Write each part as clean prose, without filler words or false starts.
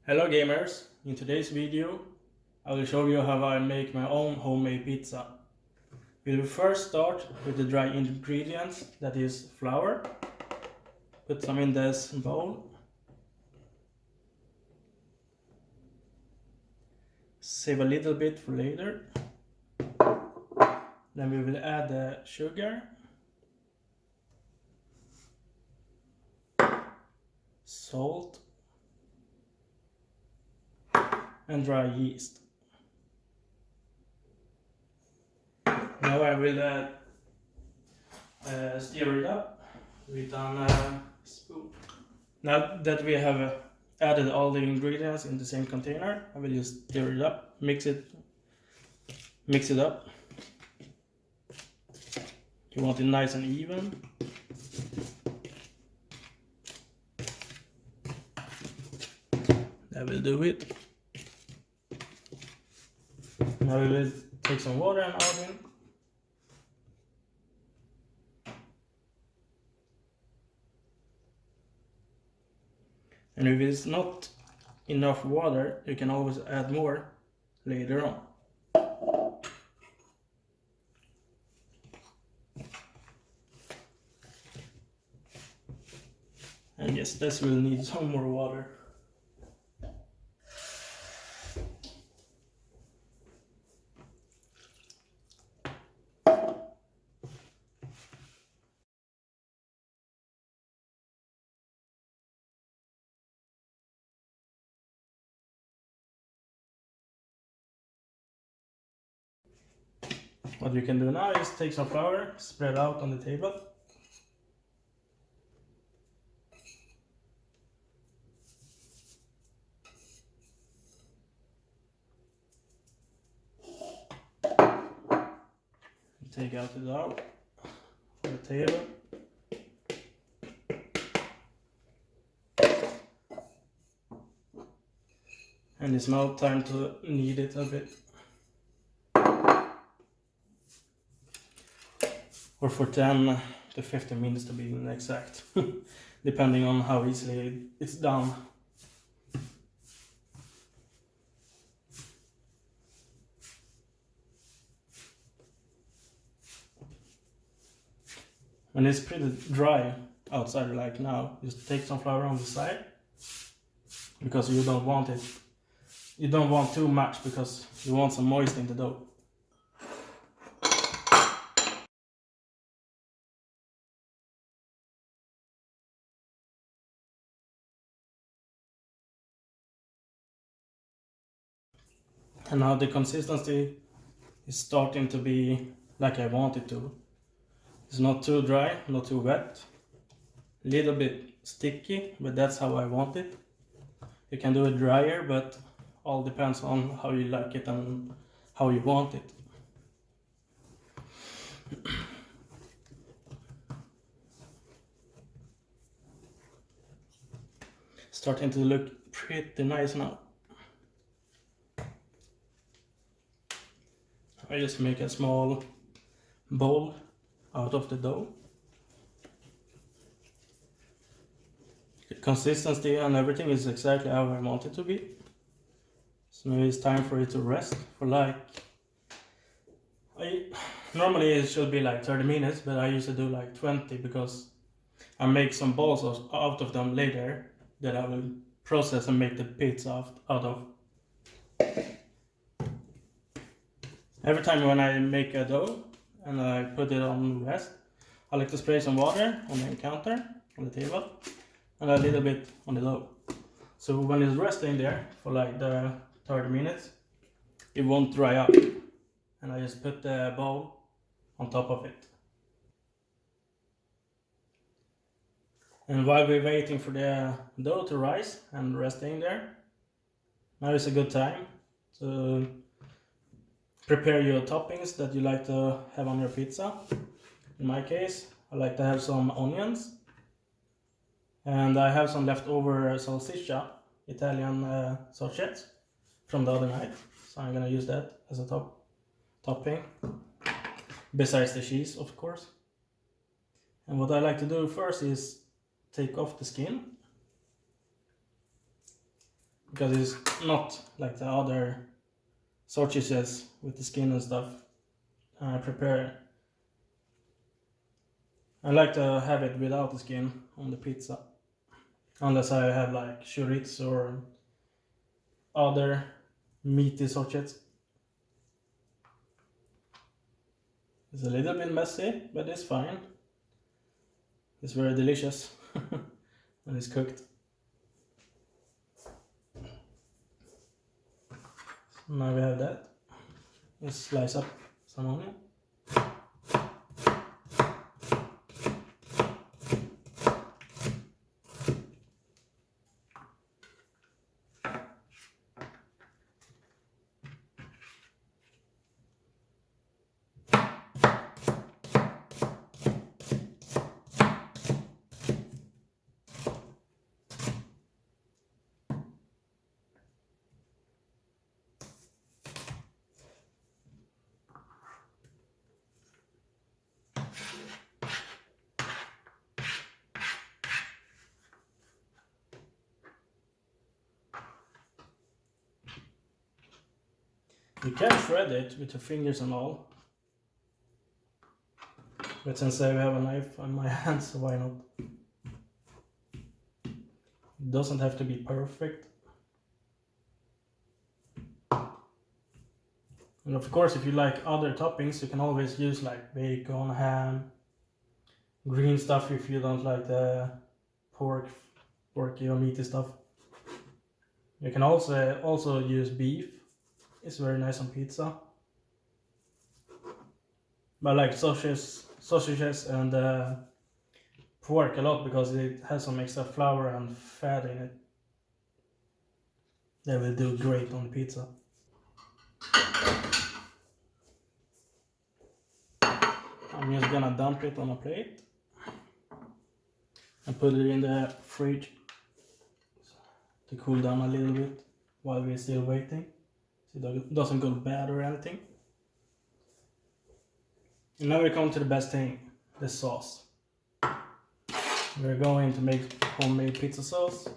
Hello gamers, in today's video I will show you how I make my own homemade pizza. We will first start with the dry ingredients, that is flour. Put some in this bowl. Save a little bit for later. Then we will add the sugar, salt and dry yeast. Now I will stir it up with a spoon. Now that we have added all the ingredients in the same container, I will just stir it up, mix it up. You want it nice and even. That will do it. Now we will take some water and add in. And if it's not enough water, you can always add more later on. And yes, this will need some more water. What you can do now is take some flour, spread out on the table. Take out the dough from the table. And it's now time to knead it a bit. Or for 10 to 15 minutes to be exact, depending on how easily it's done. When it's pretty dry outside like now, just take some flour on the side, because you don't want it. You don't want too much because you want some moisture in the dough. And now the consistency is starting to be like I want it to. It's not too dry, not too wet. A little bit sticky, but that's how I want it. You can do it drier, but all depends on how you like it and how you want it. Starting to look pretty nice now. I just make a small bowl out of the dough. The consistency and everything is exactly how I want it to be. So maybe it's time for it to rest for like, normally it should be like 30 minutes, but I usually do like 20 because I make some balls out of them later that I will process and make the pizza out of. Every time when I make a dough and I put it on rest, I like to spray some water on the counter, on the table, and a little bit on the dough. So when it's resting there for like the 30 minutes, it won't dry up. And I just put the bowl on top of it. And while we're waiting for the dough to rise and resting there, now is a good time to prepare your toppings that you like to have on your pizza. In my case, I like to have some onions, and I have some leftover salsiccia, Italian sausage from the other night, so I'm gonna use that as a topping, besides the cheese, of course. And what I like to do first is take off the skin. because it's not like the other sausages with the skin and stuff. I like to have it without the skin on the pizza, unless I have like chorizo or other meaty sausages. It's a little bit messy, but it's fine. It's very delicious when it's cooked. So now we have that. Let's slice up some onion. You can shred it with your fingers and all. But since I have a knife on my hands, so why not? It doesn't have to be perfect. And of course, if you like other toppings, you can always use like bacon, ham, green stuff if you don't like the porky or meaty stuff. You can also use beef. It's very nice on pizza. But I like sausages and pork a lot because it has some extra flour and fat in it. They will do great on the pizza. I'm just gonna dump it on a plate and put it in the fridge to cool down a little bit while we're still waiting, so it doesn't go bad or anything. And now we come to the best thing, the sauce. We're going to make homemade pizza sauce.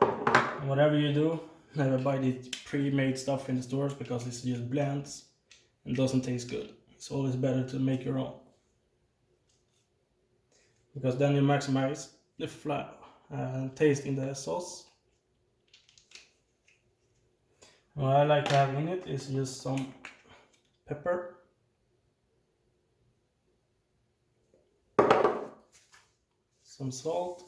And whatever you do, never buy the pre-made stuff in the stores because it's just blands and doesn't taste good. It's always better to make your own, because then you maximize the taste in the sauce. What I like to have in it is just some pepper, some salt,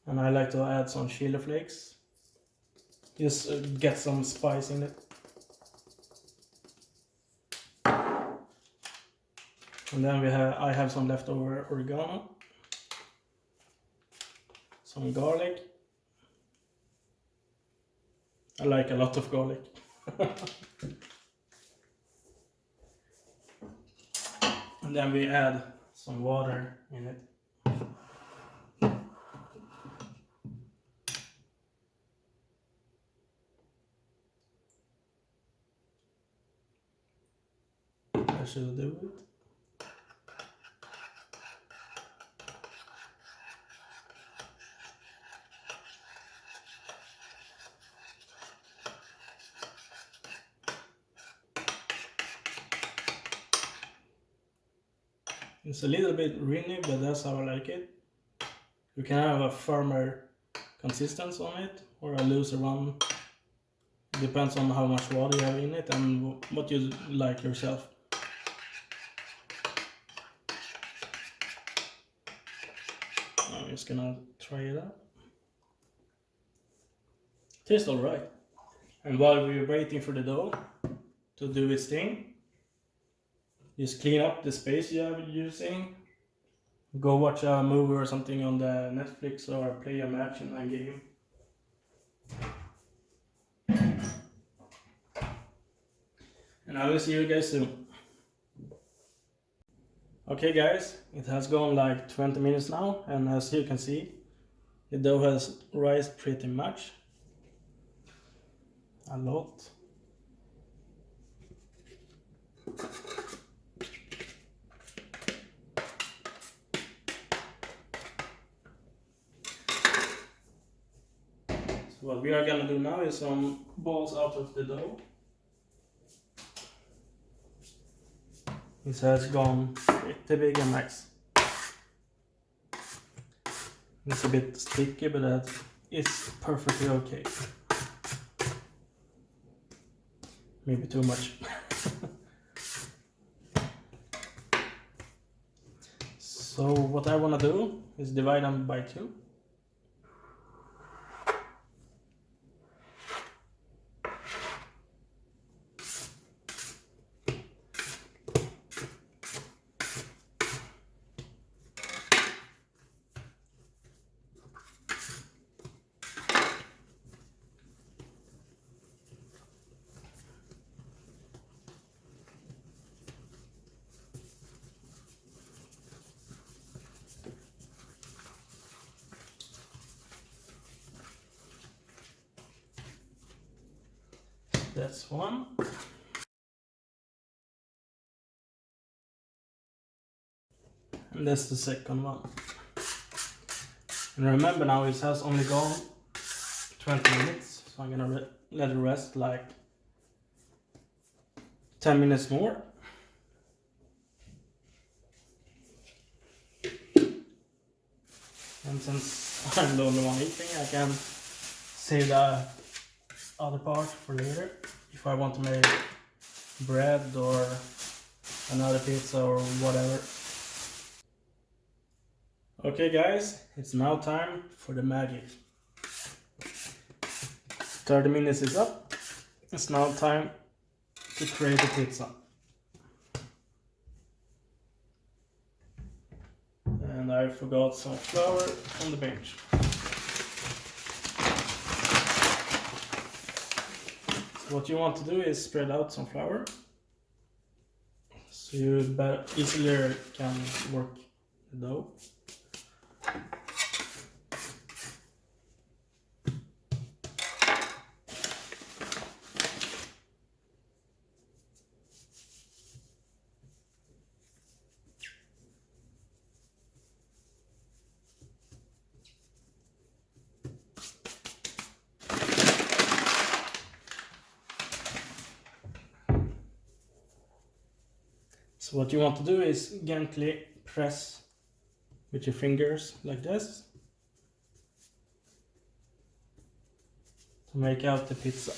and I like to add some chili flakes. Just get some spice in it. And then I have some leftover oregano, some garlic. I like a lot of garlic. And then we add some water in it. I should do it. It's a little bit runny, but that's how I like it. You can have a firmer consistency on it or a looser one. It depends on how much water you have in it and what you like yourself. I'm just gonna try it out. Tastes alright. And while we're waiting for the dough to do its thing, just clean up the space you are using. Go watch a movie or something on the Netflix or play a match in a game. And I will see you guys soon. Okay guys, it has gone like 20 minutes now, and as you can see, the dough has risen pretty much. A lot. What we are gonna do now is some balls out of the dough. This has gone pretty big and nice. It's a bit sticky, but that is perfectly okay. Maybe too much. So what I want to do is divide them by 2. That's one. And that's the second one. And remember now it has only gone 20 minutes, so I'm gonna let it rest like 10 minutes more. And since I'm the only one eating, I can save the other part for later if I want to make bread or another pizza or whatever. Okay guys, it's now time for the magic. 30 minutes is up. It's now time to create a pizza. And I forgot some flour on the bench. So what you want to do is spread out some flour, so you easily can work the dough. So what you want to do is gently press with your fingers like this to make out the pizza.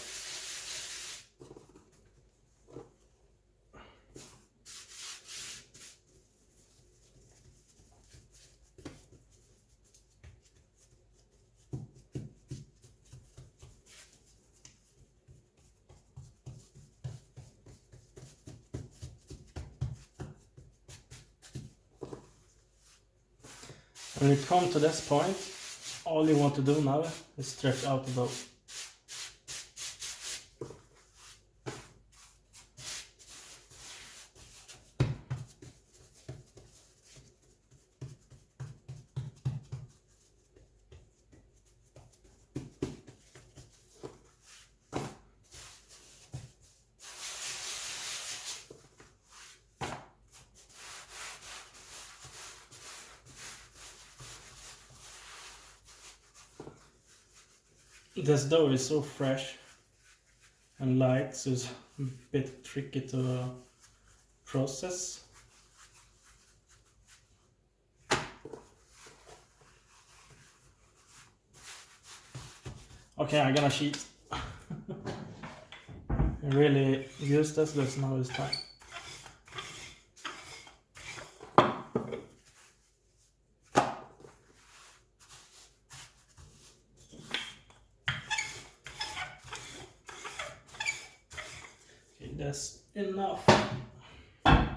When you come to this point, all you want to do now is stretch out the dough. This dough is so fresh and light, so it's a bit tricky to process. Okay, I'm gonna cheat. I really use this, but now it's time. That's enough. I'm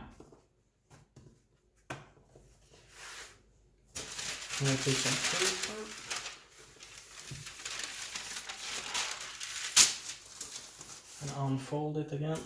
gonna take some paper and unfold it again.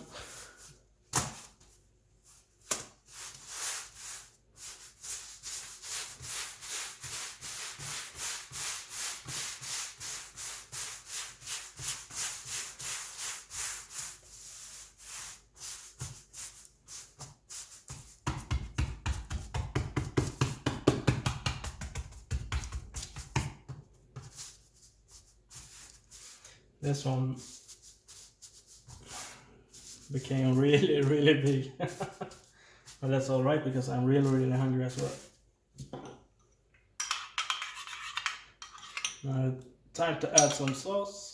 This one became really, really big. But that's alright because I'm really, really hungry as well. Now, time to add some sauce.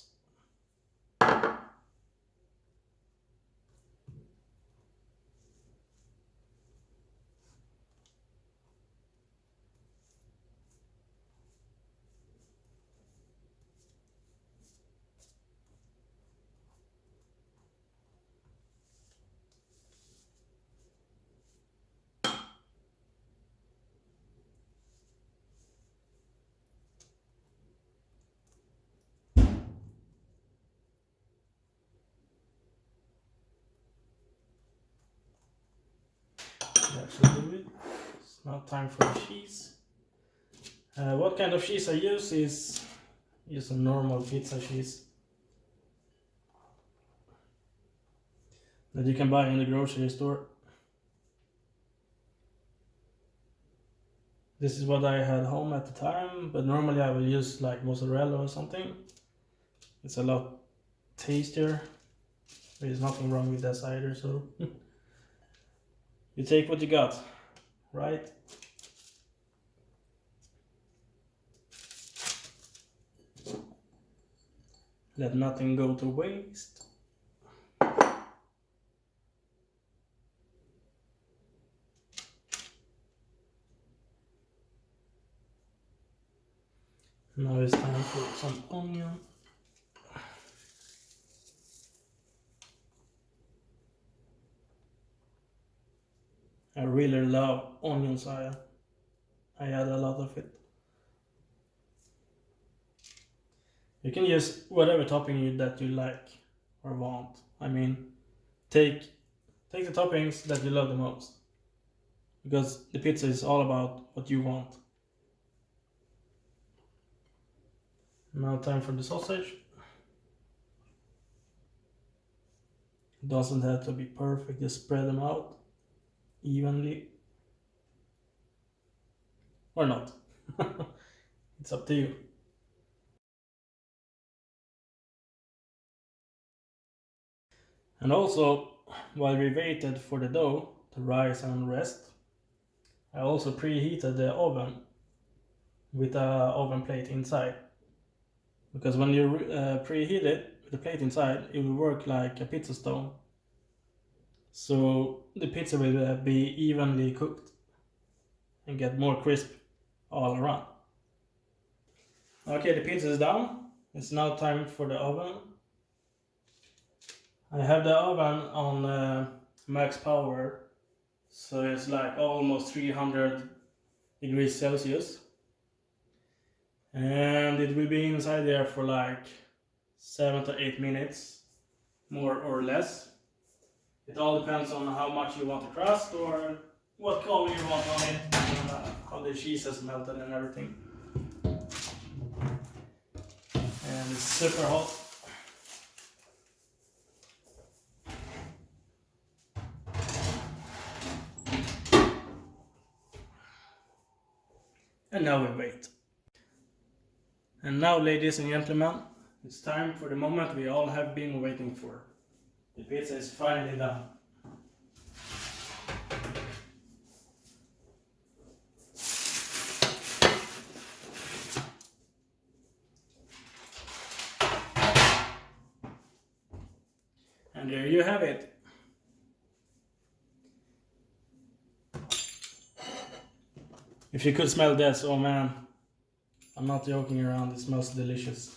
That should do it. It's now time for the cheese. What kind of cheese I use is a normal pizza cheese that you can buy in the grocery store. This is what I had home at the time, but normally I will use like mozzarella or something. It's a lot tastier. There's nothing wrong with that either, so you take what you got, right? Let nothing go to waste. Now it's time for some onion. I really love onions, I add a lot of it. You can use whatever topping that you like or want. I mean, take the toppings that you love the most, because the pizza is all about what you want. Now time for the sausage. It doesn't have to be perfect, just spread them out evenly. Or not. It's up to you. And also, while we waited for the dough to rise and rest, I also preheated the oven with an oven plate inside. Because when you preheat it with the plate inside, it will work like a pizza stone. So the pizza will be evenly cooked and get more crisp all around. Okay, the pizza is done. It's now time for the oven. I have the oven on max power, so it's like almost 300 degrees Celsius. And it will be inside there for like 7 to 8 minutes, more or less. It all depends on how much you want the crust or what color you want on it, and how the cheese has melted and everything. And it's super hot. And now we wait. And now, ladies and gentlemen, it's time for the moment we all have been waiting for. The pizza is finally done. And there you have it. If you could smell this, oh man, I'm not joking around, it smells delicious.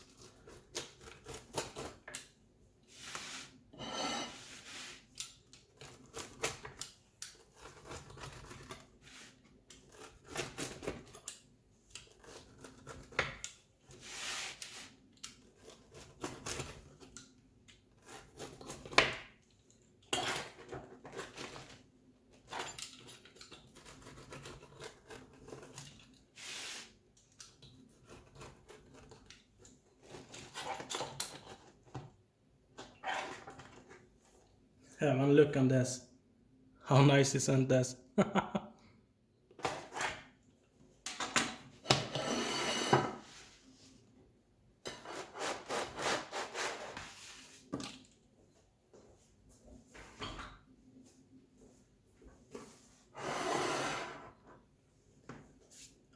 Have a look on this. How nice isn't this?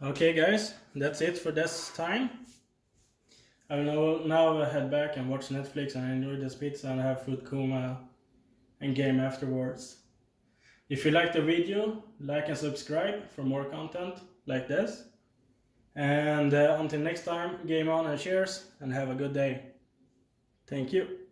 Okay guys, that's it for this time. I will now head back and watch Netflix and enjoy this pizza and have food coma and game afterwards. If you like the video, like and subscribe for more content like this. And until next time, game on and cheers and have a good day. Thank you.